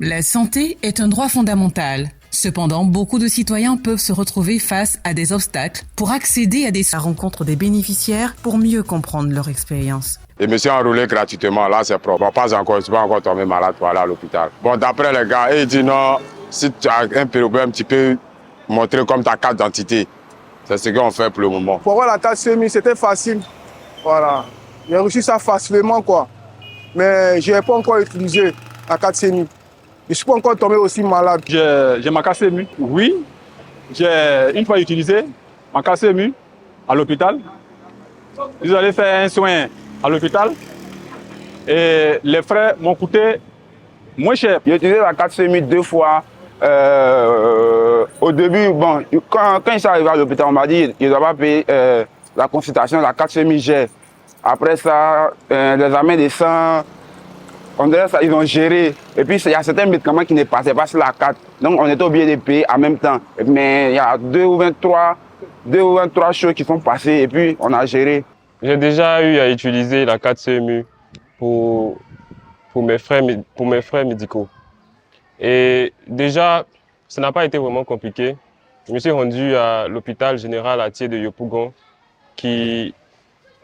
La santé est un droit fondamental. Cependant, beaucoup de citoyens peuvent se retrouver face à des obstacles pour accéder à des rencontres des bénéficiaires pour mieux comprendre leur expérience. Et me suis enrôlé gratuitement, là c'est propre. Bon, pas encore, je ne suis pas encore tombé malade pour aller à l'hôpital. Bon, d'après les gars, ils disent non, si tu as un problème, tu peux montrer comme ta carte d'identité. C'est ce qu'on fait pour le moment. Pour avoir la carte semi, c'était facile. Voilà. J'ai reçu ça facilement, quoi. Mais je n'ai pas encore utilisé la carte semi. Je ne suis pas encore tombé aussi malade. J'ai ma carte CMU, oui. J'ai une fois utilisé ma carte CMU à l'hôpital. Ils allaient faire un soin à l'hôpital et les frais m'ont coûté moins cher. J'ai utilisé la carte CMU 2 fois. Au début, bon, quand je suis arrivé à l'hôpital, on m'a dit qu'ils ne doivent pas payer la consultation, la carte CMU j'ai. Après ça, l'examen des sangs, on dirait ça, ils ont géré. Et puis, il y a certains médicaments qui ne passaient pas sur la carte. Donc, on était obligé de payer en même temps. Mais il y a deux ou 23 choses qui sont passées et puis on a géré. J'ai déjà eu à utiliser la carte CMU pour mes frais médicaux. Et déjà, ça n'a pas été vraiment compliqué. Je me suis rendu à l'hôpital général Atié de Yopougon, qui,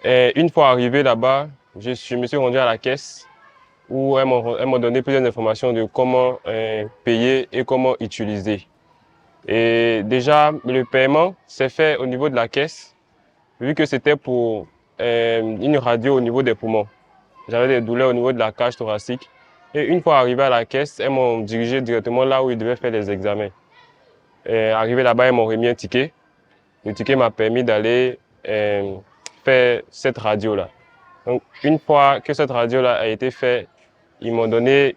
une fois arrivé là-bas, je me suis rendu à la caisse où elles m'ont donné plusieurs informations de comment payer et comment utiliser. Et déjà, le paiement s'est fait au niveau de la caisse, vu que c'était pour une radio au niveau des poumons. J'avais des douleurs au niveau de la cage thoracique. Et une fois arrivé à la caisse, elles m'ont dirigé directement là où ils devaient faire les examens. Arrivé là-bas, elles m'ont remis un ticket. Le ticket m'a permis d'aller faire cette radio-là. Donc, une fois que cette radio-là a été faite, ils m'ont donné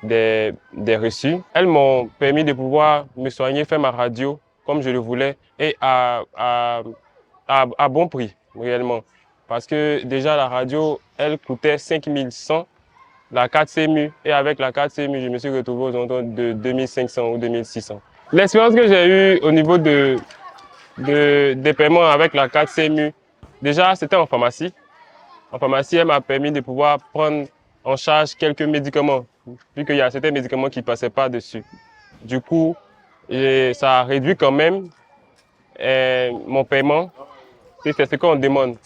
des reçus. Elles m'ont permis de pouvoir me soigner, faire ma radio comme je le voulais et à bon prix, réellement. Parce que déjà, la radio, elle coûtait 5 100, la carte CMU. Et avec la carte CMU, je me suis retrouvé aux alentours de 2500 ou 2600. L'expérience que j'ai eue au niveau des paiements avec la carte CMU, déjà, c'était en pharmacie. En pharmacie, elle m'a permis de pouvoir prendre en charge quelques médicaments, vu qu'il y a certains médicaments qui ne passaient pas dessus. Du coup, ça a réduit quand même mon paiement. C'est ce qu'on demande.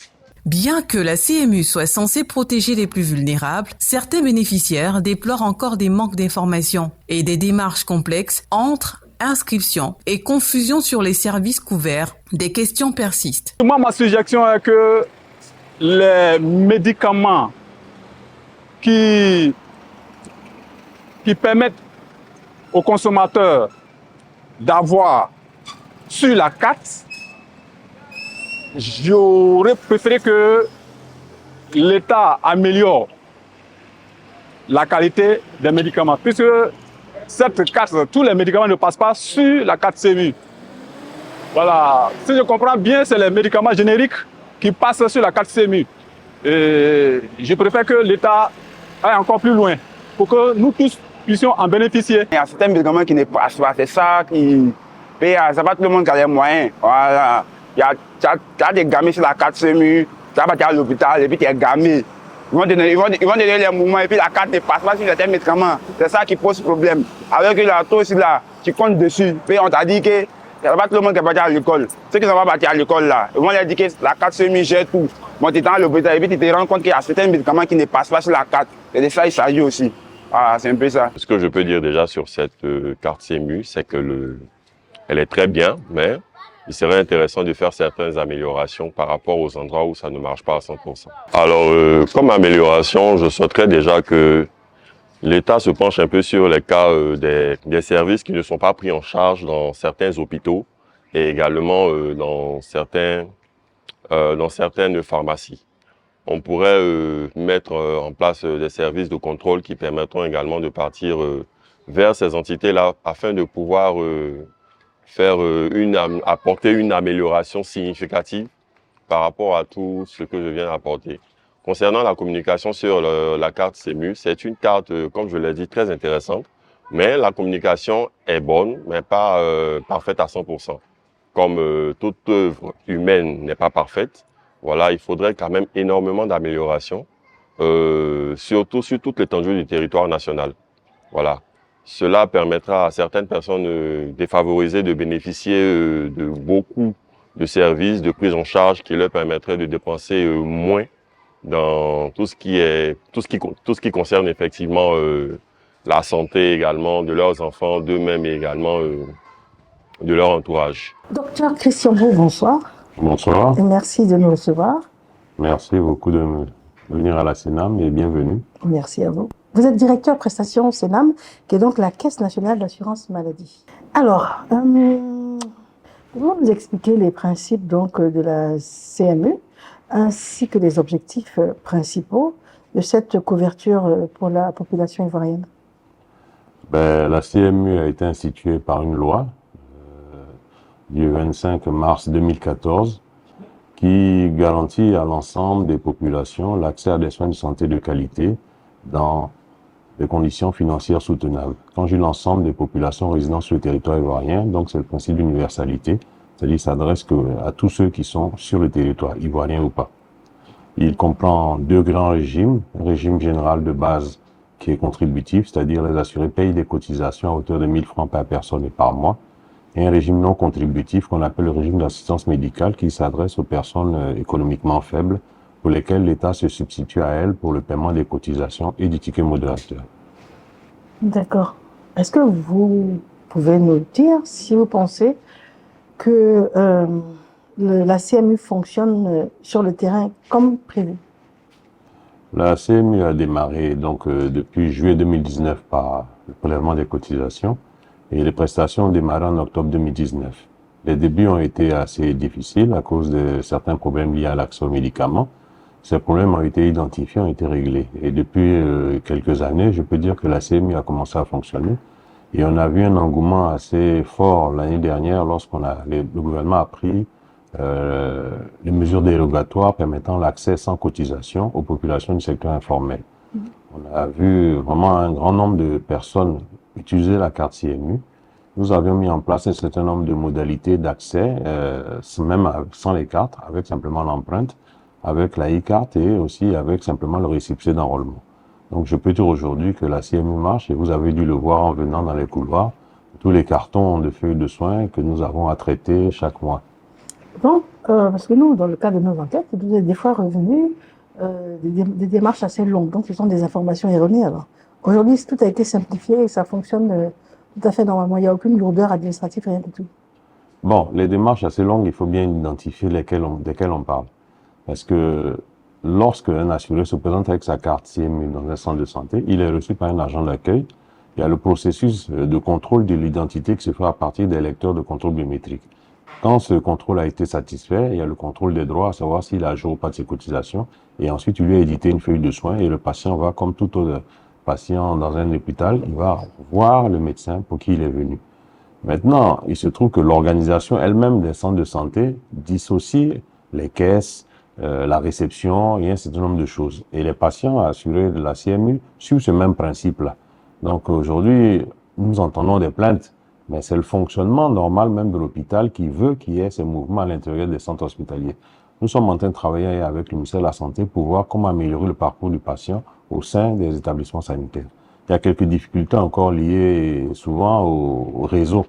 Bien que la CMU soit censée protéger les plus vulnérables, certains bénéficiaires déplorent encore des manques d'informations et des démarches complexes entre inscription et confusion sur les services couverts. Des questions persistent. Moi, ma suggestion est que les médicaments qui permettent aux consommateurs d'avoir sur la carte, j'aurais préféré que l'État améliore la qualité des médicaments. Puisque cette carte, tous les médicaments ne passent pas sur la carte CMU. Voilà. Si je comprends bien, c'est les médicaments génériques qui passent sur la carte CMU. Et je préfère que l'État aille encore plus loin pour que nous tous puissions en bénéficier. Il y a certains médicaments qui ne passent pas, c'est ça qui paye. C'est pas tout le monde qui a les moyens. Voilà. Tu as des gamins sur la carte CMU, tu vas partir à l'hôpital et puis tu es gamin. Ils vont donner les mouvements et puis la carte ne passe pas sur certains médicaments. C'est ça qui pose problème. Avec là, toi aussi là, tu comptes dessus. Puis on t'a dit que c'est pas tout le monde qui est parti à l'école. Ceux qui ne sont pas partis à l'école là, ils vont leur dire que la carte CMU gère tout. Bon, tu es dans l'hôpital et puis tu te rends compte qu'il y a certains médicaments qui ne passent pas sur la carte. Et de ça, il s'agit aussi. Voilà, c'est un peu ça. Ce que je peux dire déjà sur cette carte CMU, c'est que elle est très bien, mais il serait intéressant de faire certaines améliorations par rapport aux endroits où ça ne marche pas à 100%. Alors, comme amélioration, je souhaiterais déjà que l'État se penche un peu sur les cas des services qui ne sont pas pris en charge dans certains hôpitaux et également dans certaines pharmacies. On pourrait mettre en place des services de contrôle qui permettront également de partir vers ces entités-là afin de pouvoir apporter une amélioration significative par rapport à tout ce que je viens d'apporter. Concernant la communication sur la carte CMU, c'est une carte, comme je l'ai dit, très intéressante, mais la communication est bonne, mais pas parfaite à 100%. Comme toute œuvre humaine n'est pas parfaite, voilà, il faudrait quand même énormément d'améliorations, surtout sur toute l'étendue du territoire national. Voilà. cela permettra à certaines personnes défavorisées de bénéficier de beaucoup de services de prise en charge qui leur permettraient de dépenser moins dans tout ce qui concerne effectivement la santé également de leurs enfants, d'eux-mêmes et également de leur entourage. Docteur Christian Beau, bonsoir. Bonsoir. Et merci de nous recevoir. Merci beaucoup de venir à la CNAM et bienvenue. Merci à vous. Vous êtes directeur prestation CNAM, qui est donc la Caisse nationale d'assurance maladie. Alors, pouvez-vous nous expliquer les principes donc, de la CMU, ainsi que les objectifs principaux de cette couverture pour la population ivoirienne? La CMU a été instituée par une loi du 25 mars 2014 qui garantit à l'ensemble des populations l'accès à des soins de santé de qualité dans des conditions financières soutenables. Quand je dis l'ensemble des populations résidant sur le territoire ivoirien, donc c'est le principe d'universalité, c'est-à-dire s'adresse à tous ceux qui sont sur le territoire, ivoirien ou pas. Il comprend deux grands régimes, un régime général de base qui est contributif, c'est-à-dire les assurés payent des cotisations à hauteur de 1 000 francs par personne et par mois, et un régime non contributif qu'on appelle le régime d'assistance médicale qui s'adresse aux personnes économiquement faibles pour lesquelles l'État se substitue à elles pour le paiement des cotisations et du ticket modérateur. D'accord. Est-ce que vous pouvez nous dire si vous pensez que la CMU fonctionne sur le terrain comme prévu? La CMU a démarré donc depuis juillet 2019 par le prélèvement des cotisations et les prestations ont démarré en octobre 2019. Les débuts ont été assez difficiles à cause de certains problèmes liés à l'accès aux médicaments. Ces problèmes ont été identifiés, ont été réglés. Et depuis quelques années, je peux dire que la CMU a commencé à fonctionner. Et on a vu un engouement assez fort l'année dernière le gouvernement a pris les mesures dérogatoires permettant l'accès sans cotisation aux populations du secteur informel. On a vu vraiment un grand nombre de personnes utiliser la carte CMU. Nous avions mis en place un certain nombre de modalités d'accès, même sans les cartes, avec simplement l'empreinte, avec la e-carte et aussi avec simplement le récépissé d'enrôlement. Donc je peux dire aujourd'hui que la CMU marche et vous avez dû le voir en venant dans les couloirs, tous les cartons de feuilles de soins que nous avons à traiter chaque mois. Donc, parce que nous, dans le cadre de nos enquêtes, nous est des fois revenu des démarches assez longues. Donc, ce sont des informations erronées. Alors, aujourd'hui, tout a été simplifié et ça fonctionne tout à fait normalement. Il n'y a aucune lourdeur administrative, rien du tout. Bon, les démarches assez longues, il faut bien identifier desquelles on parle. Parce que lorsque un assuré se présente avec sa carte CMU dans un centre de santé, il est reçu par un agent d'accueil. Il y a le processus de contrôle de l'identité qui se fait à partir des lecteurs de contrôle biométrique. Quand ce contrôle a été satisfait, il y a le contrôle des droits, à savoir s'il a à jour ou pas de ses cotisations. Et ensuite, il lui a édité une feuille de soins et le patient va, comme tout autre patient dans un hôpital, il va voir le médecin pour qui il est venu. Maintenant, il se trouve que l'organisation elle-même des centres de santé dissocie les caisses, la réception et un certain nombre de choses. Et les patients assurés de la CMU suivent ce même principe-là. Donc aujourd'hui, nous entendons des plaintes, mais c'est le fonctionnement normal même de l'hôpital qui veut qu'il y ait ces mouvements à l'intérieur des centres hospitaliers. Nous sommes en train de travailler avec le ministère de la Santé pour voir comment améliorer le parcours du patient au sein des établissements sanitaires. Il y a quelques difficultés encore liées souvent au réseau,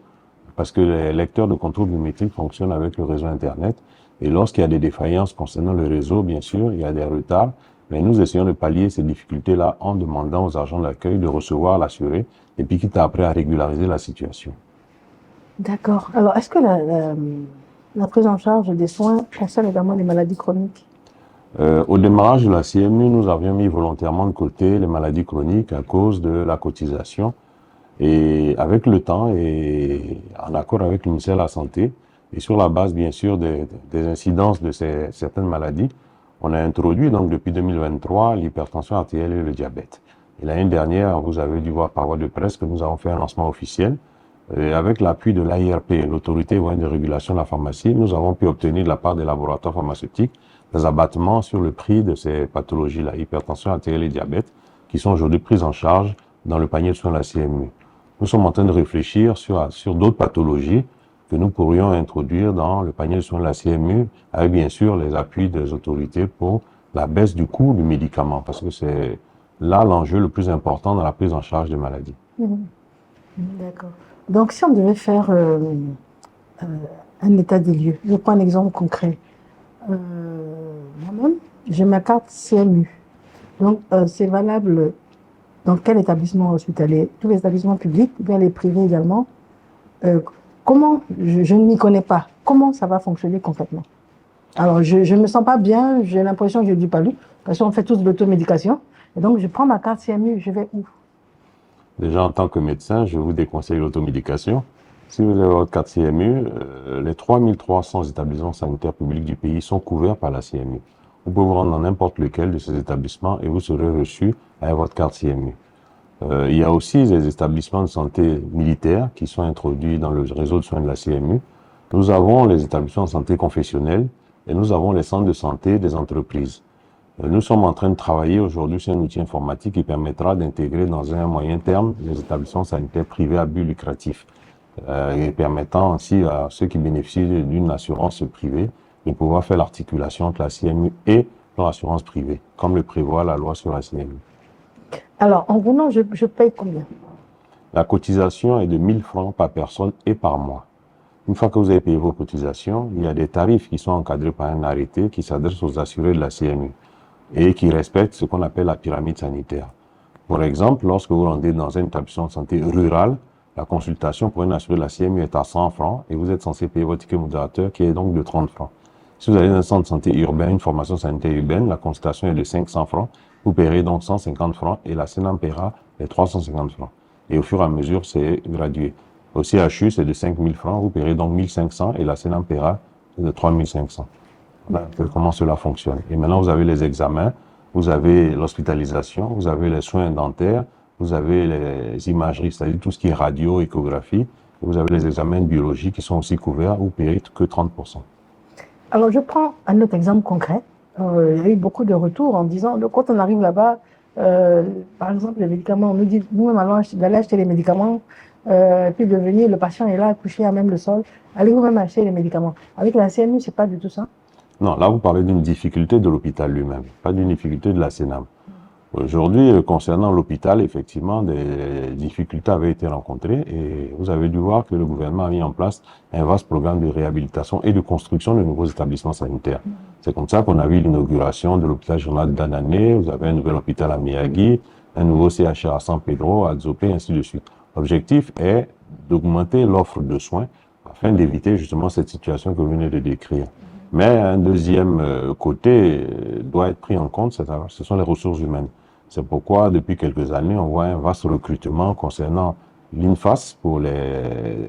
parce que les lecteurs de contrôle biométrique fonctionnent avec le réseau Internet. Et lorsqu'il y a des défaillances concernant le réseau, bien sûr, il y a des retards. Mais nous essayons de pallier ces difficultés-là en demandant aux agents d'accueil de recevoir l'assuré et puis quitte après à régulariser la situation. D'accord. Alors, est-ce que la prise en charge des soins concerne également les maladies chroniques? Au démarrage de la CMU, nous avions mis volontairement de côté les maladies chroniques à cause de la cotisation. Et avec le temps et en accord avec le ministère de la Santé, et sur la base, bien sûr, des incidences de certaines maladies, on a introduit, donc, depuis 2023, l'hypertension artérielle et le diabète. Et l'année dernière, vous avez dû voir par voie de presse que nous avons fait un lancement officiel. Et avec l'appui de l'AIRP, l'Autorité ivoirienne de régulation de la pharmacie, nous avons pu obtenir de la part des laboratoires pharmaceutiques des abattements sur le prix de ces pathologies-là, hypertension artérielle et diabète, qui sont aujourd'hui prises en charge dans le panier de soins de la CMU. Nous sommes en train de réfléchir sur d'autres pathologies que nous pourrions introduire dans le panier de soins de la CMU, avec bien sûr les appuis des autorités pour la baisse du coût du médicament, parce que c'est là l'enjeu le plus important dans la prise en charge des maladies. D'accord. Donc, si on devait faire un état des lieux, je prends un exemple concret. Moi-même, j'ai ma carte CMU. Donc, c'est valable dans quel établissement hospitalier? Tous les établissements publics, ou bien les privés également. Comment, je ne m'y connais pas, comment ça va fonctionner concrètement? Alors, je ne me sens pas bien, j'ai l'impression que j'ai du palu, parce qu'on fait tous de l'automédication. Et donc, je prends ma carte CMU, je vais où? Déjà, en tant que médecin, je vous déconseille l'automédication. Si vous avez votre carte CMU, les 3300 établissements sanitaires publics du pays sont couverts par la CMU. Vous pouvez vous rendre dans n'importe lequel de ces établissements et vous serez reçu avec votre carte CMU. Il y a aussi des établissements de santé militaires qui sont introduits dans le réseau de soins de la CMU. Nous avons les établissements de santé confessionnels et nous avons les centres de santé des entreprises. Nous sommes en train de travailler aujourd'hui sur un outil informatique qui permettra d'intégrer dans un moyen terme les établissements sanitaires privés à but lucratif et permettant aussi à ceux qui bénéficient d'une assurance privée de pouvoir faire l'articulation entre la CMU et leur assurance privée, comme le prévoit la loi sur la CMU. Alors, en venant, je paye combien? La cotisation est de 1 000 francs par personne et par mois. Une fois que vous avez payé vos cotisations, il y a des tarifs qui sont encadrés par un arrêté qui s'adresse aux assurés de la CMU et qui respectent ce qu'on appelle la pyramide sanitaire. Par exemple, lorsque vous rendez dans un établissement de santé rural, la consultation pour un assuré de la CMU est à 100 francs et vous êtes censé payer votre ticket modérateur qui est donc de 30 francs. Si vous allez dans un centre de santé urbain, une formation sanitaire urbaine, la consultation est de 500 francs, vous paierez donc 150 francs et la CNAM paiera les 350 francs. Et au fur et à mesure, c'est gradué. Au CHU, c'est de 5 000 francs, vous paierez donc 1 500 et la CNAM paiera de 3 500. Voilà comment cela fonctionne. Et maintenant, vous avez les examens, vous avez l'hospitalisation, vous avez les soins dentaires, vous avez les imageries, c'est-à-dire tout ce qui est radio, échographie, et vous avez les examens de biologie qui sont aussi couverts, vous payez que 30%. Alors, je prends un autre exemple concret. Il y a eu beaucoup de retours en disant, quand on arrive là-bas, par exemple, les médicaments, on nous dit, nous-mêmes allons d'aller acheter les médicaments, puis de venir, le patient est là, couché à même le sol, allez vous-même acheter les médicaments. Avec la CMU, c'est pas du tout ça. Non, là, vous parlez d'une difficulté de l'hôpital lui-même, pas d'une difficulté de la CNAM. Aujourd'hui, concernant l'hôpital, effectivement, des difficultés avaient été rencontrées et vous avez dû voir que le gouvernement a mis en place un vaste programme de réhabilitation et de construction de nouveaux établissements sanitaires. C'est comme ça qu'on a vu l'inauguration de l'hôpital régional d'Anané, vous avez un nouvel hôpital à Miyagi, un nouveau CHR à San Pedro, à Dzopé, ainsi de suite. L'objectif est d'augmenter l'offre de soins afin d'éviter justement cette situation que vous venez de décrire. Mais un deuxième côté doit être pris en compte, ce sont les ressources humaines. C'est pourquoi, depuis quelques années, on voit un vaste recrutement concernant l'INFAS pour les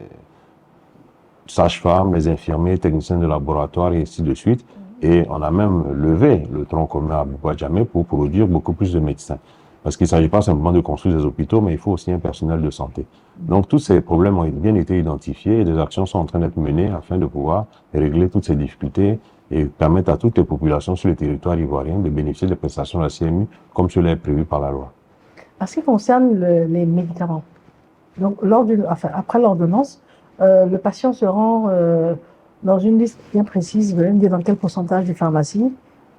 sages-femmes, les infirmiers, techniciens de laboratoire et ainsi de suite. Et on a même levé le tronc commun à Bois-Djamé pour produire beaucoup plus de médecins. Parce qu'il ne s'agit pas simplement de construire des hôpitaux, mais il faut aussi un personnel de santé. Donc tous ces problèmes ont bien été identifiés et des actions sont en train d'être menées afin de pouvoir régler toutes ces difficultés et permettre à toutes les populations sur le territoire ivoirien de bénéficier des prestations de la CMU comme cela est prévu par la loi. En ce qui concerne les médicaments, donc après l'ordonnance, le patient se rend dans une liste bien précise, vous allez me dire dans quel pourcentage des pharmacies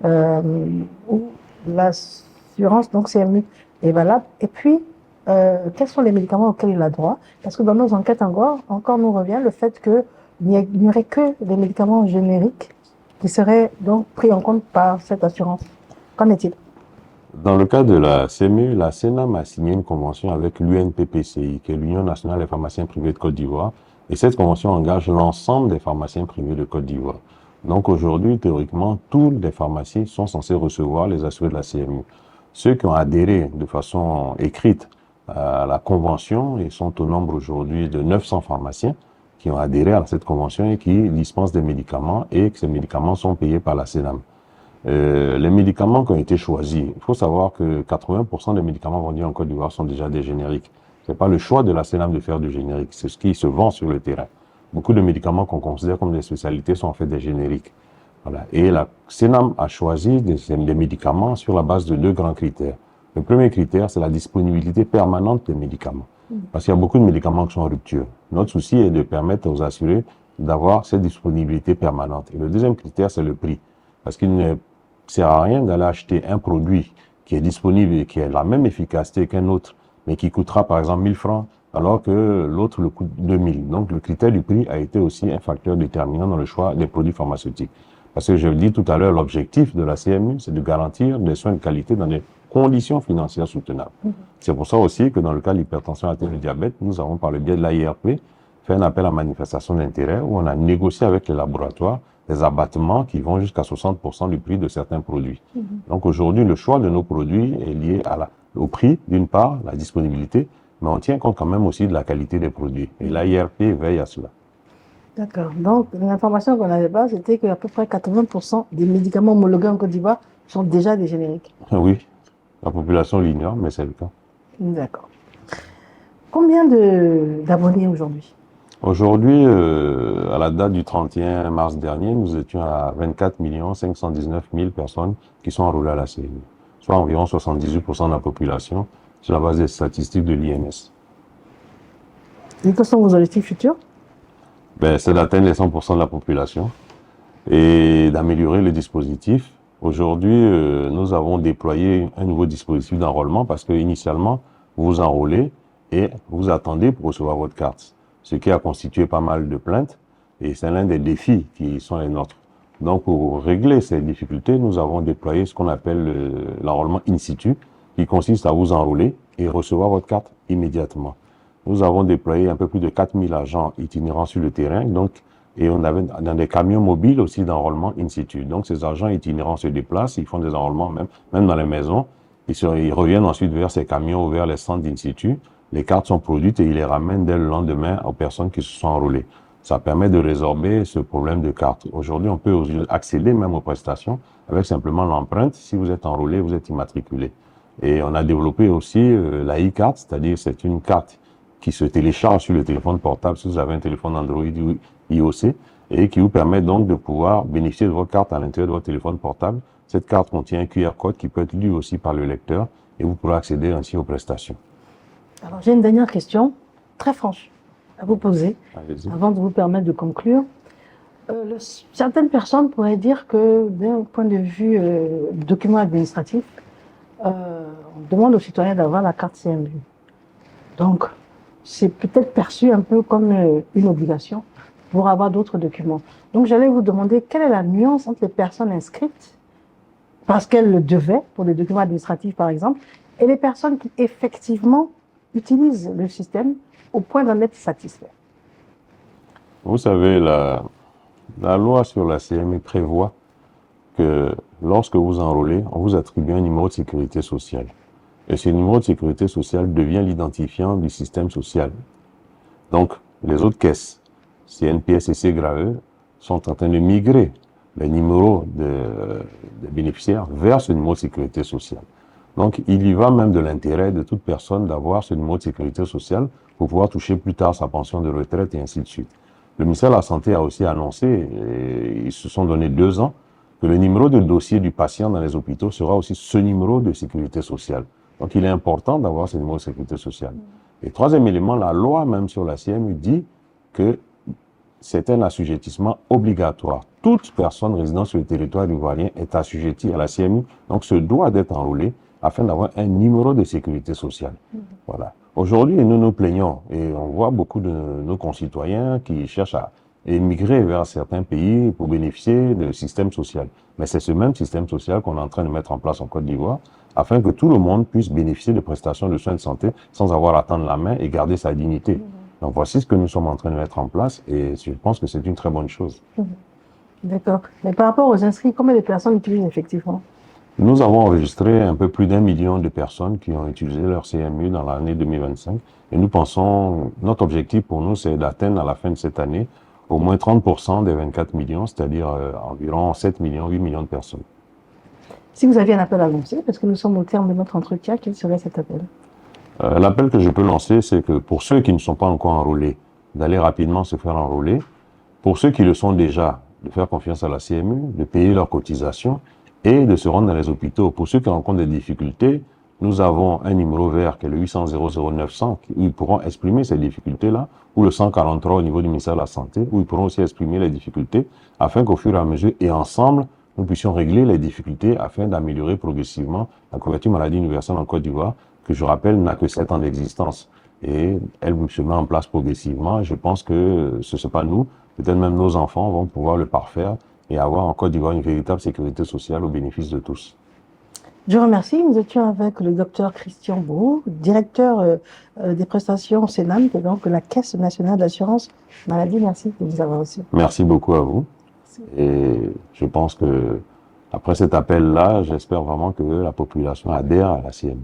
où l'assurance donc CMU est valable. Et puis, quels sont les médicaments auxquels il a droit? Parce que dans nos enquêtes encore nous revient le fait qu'il n'y aurait que des médicaments génériques qui seraient donc pris en compte par cette assurance. Qu'en est-il? Dans le cas de la CMU, la CNAM a signé une convention avec l'UNPPCI, qui est l'Union nationale des pharmaciens privés de Côte d'Ivoire, et cette convention engage l'ensemble des pharmaciens privés de Côte d'Ivoire. Donc aujourd'hui, théoriquement, tous les pharmacies sont censés recevoir les assurés de la CMU. Ceux qui ont adhéré de façon écrite à la convention, ils sont au nombre aujourd'hui de 900 pharmaciens qui ont adhéré à cette convention et qui dispensent des médicaments et que ces médicaments sont payés par la CNAM. Les médicaments qui ont été choisis, il faut savoir que 80% des médicaments vendus en Côte d'Ivoire sont déjà des génériques. C'est pas le choix de la CNAM de faire du générique, c'est ce qui se vend sur le terrain. Beaucoup de médicaments qu'on considère comme des spécialités sont en fait des génériques. Voilà. Et la CNAM a choisi des médicaments sur la base de 2 grands critères. Le premier critère, c'est la disponibilité permanente des médicaments. Parce qu'il y a beaucoup de médicaments qui sont en rupture. Notre souci est de permettre aux assurés d'avoir cette disponibilité permanente. Et le deuxième critère, c'est le prix. Parce qu'il ne sert à rien d'aller acheter un produit qui est disponible et qui a la même efficacité qu'un autre, mais qui coûtera par exemple 1 000 francs alors que l'autre le coûte 2000. Donc, le critère du prix a été aussi un facteur déterminant dans le choix des produits pharmaceutiques. Parce que je le dis tout à l'heure, l'objectif de la CMU, c'est de garantir des soins de qualité dans des conditions financières soutenables. C'est pour ça aussi que dans le cas de l'hypertension artérielle et le diabète, nous avons, par le biais de l'AIRP, fait un appel à manifestation d'intérêt où on a négocié avec les laboratoires des abattements qui vont jusqu'à 60% du prix de certains produits. Donc aujourd'hui, le choix de nos produits est lié au prix, d'une part, la disponibilité, mais on tient compte quand même aussi de la qualité des produits. Et l'AIRP veille à cela. D'accord. Donc, l'information qu'on n'avait pas, c'était qu'à peu près 80% des médicaments homologués en Côte d'Ivoire sont déjà des génériques. Oui, la population l'ignore, mais c'est le cas. D'accord. Combien d'abonnés aujourd'hui? Aujourd'hui, à la date du 31 mars dernier, nous étions à 24 519 000 personnes qui sont enrôlées à la CMU, soit environ 78% de la population, sur la base des statistiques de l'IMS. Et quels sont vos objectifs futurs? C'est d'atteindre les 100% de la population et d'améliorer le dispositif. Aujourd'hui, nous avons déployé un nouveau dispositif d'enrôlement parce que initialement, vous vous enrôlez et vous attendez pour recevoir votre carte, ce qui a constitué pas mal de plaintes et c'est l'un des défis qui sont les nôtres. Donc, pour régler ces difficultés, nous avons déployé ce qu'on appelle l'enrôlement in situ, qui consiste à vous enrôler et recevoir votre carte immédiatement. Nous avons déployé un peu plus de 4000 agents itinérants sur le terrain, et on avait dans des camions mobiles aussi d'enrôlement in situ. Donc ces agents itinérants se déplacent, ils font des enrôlements même dans les maisons, ils reviennent ensuite vers ces camions ou vers les centres in situ, les cartes sont produites et ils les ramènent dès le lendemain aux personnes qui se sont enrôlées. Ça permet de résorber ce problème de cartes. Aujourd'hui, on peut accéder même aux prestations avec simplement l'empreinte. Si vous êtes enrôlé, vous êtes immatriculé. Et on a développé aussi la e-carte, c'est-à-dire c'est une carte qui se télécharge sur le téléphone portable si vous avez un téléphone Android ou iOS et qui vous permet donc de pouvoir bénéficier de votre carte à l'intérieur de votre téléphone portable. Cette carte contient un QR code qui peut être lu aussi par le lecteur et vous pourrez accéder ainsi aux prestations. Alors j'ai une dernière question très franche à vous poser avant de vous permettre de conclure. Certaines personnes pourraient dire que d'un point de vue document administratif, on demande aux citoyens d'avoir la carte CMU. Donc, c'est peut-être perçu un peu comme une obligation pour avoir d'autres documents. Donc, j'allais vous demander quelle est la nuance entre les personnes inscrites, parce qu'elles le devaient, pour les documents administratifs par exemple, et les personnes qui effectivement utilisent le système au point d'en être satisfaits. Vous savez, la loi sur la CMU prévoit que lorsque vous enrôlez, on vous attribue un numéro de sécurité sociale. Et ce numéro de sécurité sociale devient l'identifiant du système social. Donc, les autres caisses, CNPS et CGRAE, sont en train de migrer les numéros des bénéficiaires vers ce numéro de sécurité sociale. Donc, il y va même de l'intérêt de toute personne d'avoir ce numéro de sécurité sociale pour pouvoir toucher plus tard sa pension de retraite et ainsi de suite. Le ministère de la Santé a aussi annoncé, et ils se sont donné 2 ans, que le numéro de dossier du patient dans les hôpitaux sera aussi ce numéro de sécurité sociale. Donc, il est important d'avoir ce numéro de sécurité sociale. Et troisième élément, la loi même sur la CMU dit que c'est un assujettissement obligatoire. Toute personne résidant sur le territoire ivoirien est assujettie à la CMU, donc se doit d'être enrôlée afin d'avoir un numéro de sécurité sociale. Voilà. Aujourd'hui, nous nous plaignons et on voit beaucoup de nos concitoyens qui cherchent à émigrer vers certains pays pour bénéficier du système social. Mais c'est ce même système social qu'on est en train de mettre en place en Côte d'Ivoire afin que tout le monde puisse bénéficier de prestations de soins de santé sans avoir à tendre la main et garder sa dignité. Donc voici ce que nous sommes en train de mettre en place et je pense que c'est une très bonne chose. D'accord. Mais par rapport aux inscrits, combien de personnes utilisent effectivement? Nous avons enregistré un peu plus d'1 million de personnes qui ont utilisé leur CMU dans l'année 2025 et nous pensons, notre objectif pour nous, c'est d'atteindre à la fin de cette année au moins 30% des 24 millions, c'est-à-dire environ 7 millions, 8 millions de personnes. Si vous aviez un appel à lancer, parce que nous sommes au terme de notre entretien, quel serait cet appel? L'appel que je peux lancer, c'est que pour ceux qui ne sont pas encore enrôlés, d'aller rapidement se faire enrôler. Pour ceux qui le sont déjà, de faire confiance à la CMU, de payer leurs cotisations et de se rendre dans les hôpitaux. Pour ceux qui rencontrent des difficultés, nous avons un numéro vert qui est le 800 00 900 où ils pourront exprimer ces difficultés-là, ou le 143 au niveau du ministère de la Santé, où ils pourront aussi exprimer les difficultés, afin qu'au fur et à mesure, et ensemble, nous puissions régler les difficultés afin d'améliorer progressivement la couverture maladie universelle en Côte d'Ivoire, que je rappelle n'a que 7 ans d'existence. et elle se met en place progressivement. Je pense que ce n'est pas nous, peut-être même nos enfants vont pouvoir le parfaire et avoir en Côte d'Ivoire une véritable sécurité sociale au bénéfice de tous. Je remercie. Nous étions avec le docteur Christian Bou, directeur des prestations CENAM, qui est donc la Caisse nationale d'assurance maladie. Merci de nous avoir reçus. Merci beaucoup à vous. Et je pense que après cet appel-là, j'espère vraiment que la population adhère à la CMU.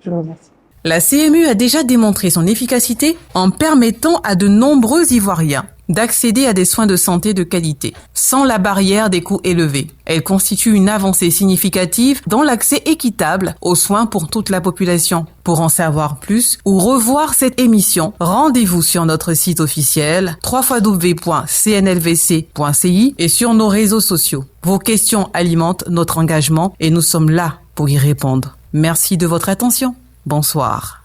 Je vous remercie. La CMU a déjà démontré son efficacité en permettant à de nombreux Ivoiriens d'accéder à des soins de santé de qualité, sans la barrière des coûts élevés. Elle constitue une avancée significative dans l'accès équitable aux soins pour toute la population. Pour en savoir plus ou revoir cette émission, rendez-vous sur notre site officiel www.cnlvc.ci et sur nos réseaux sociaux. Vos questions alimentent notre engagement et nous sommes là pour y répondre. Merci de votre attention. Bonsoir.